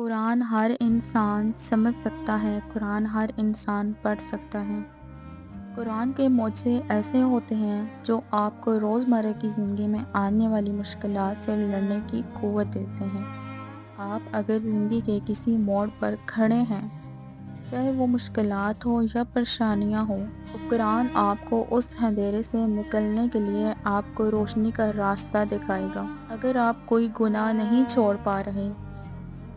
قرآن ہر انسان سمجھ سکتا ہے، قرآن ہر انسان پڑھ سکتا ہے۔ قرآن کے معجزے ایسے ہوتے ہیں جو آپ کو روزمرہ کی زندگی میں آنے والی مشکلات سے لڑنے کی قوت دیتے ہیں۔ آپ اگر زندگی کے کسی موڑ پر کھڑے ہیں، چاہے وہ مشکلات ہو یا پریشانیاں ہوں، تو قرآن آپ کو اس اندھیرے سے نکلنے کے لیے آپ کو روشنی کا راستہ دکھائے گا۔ اگر آپ کوئی گناہ نہیں چھوڑ پا رہے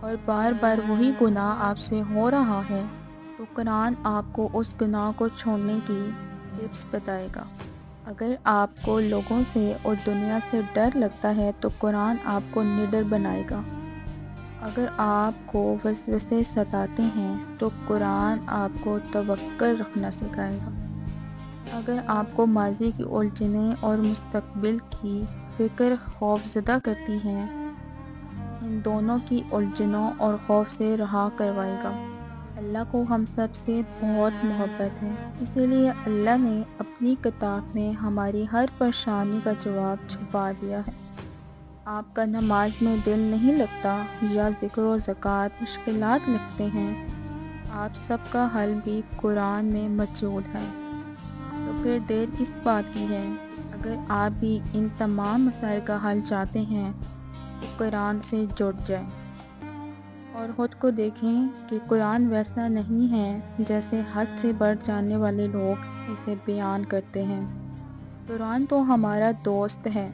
اور بار بار وہی گناہ آپ سے ہو رہا ہے، تو قرآن آپ کو اس گناہ کو چھوڑنے کی ٹپس بتائے گا۔ اگر آپ کو لوگوں سے اور دنیا سے ڈر لگتا ہے تو قرآن آپ کو نڈر بنائے گا۔ اگر آپ کو وسوسے ستاتے ہیں تو قرآن آپ کو توکل رکھنا سکھائے گا۔ اگر آپ کو ماضی کی الجھنیں اور مستقبل کی فکر خوف زدہ کرتی ہیں، ان دونوں کی الجھنوں اور خوف سے رہا کروائے گا۔ اللہ کو ہم سب سے بہت محبت ہے، اسی لیے اللہ نے اپنی کتاب میں ہماری ہر پریشانی کا جواب چھپا دیا ہے۔ آپ کا نماز میں دل نہیں لگتا یا ذکر و زکوٰۃ مشکلات لگتے ہیں، آپ سب کا حل بھی قرآن میں موجود ہے۔ تو پھر دیر کس بات کی ہے؟ اگر آپ بھی ان تمام مسائل کا حل چاہتے ہیں تو قرآن سے جڑ جائیں اور خود کو دیکھیں کہ قرآن ویسا نہیں ہے جیسے حد سے بڑھ جانے والے لوگ اسے بیان کرتے ہیں۔ قرآن تو ہمارا دوست ہے،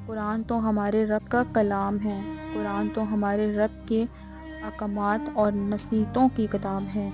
قرآن تو ہمارے رب کا کلام ہے، قرآن تو ہمارے رب کے احکامات اور نصیحتوں کی کتاب ہے۔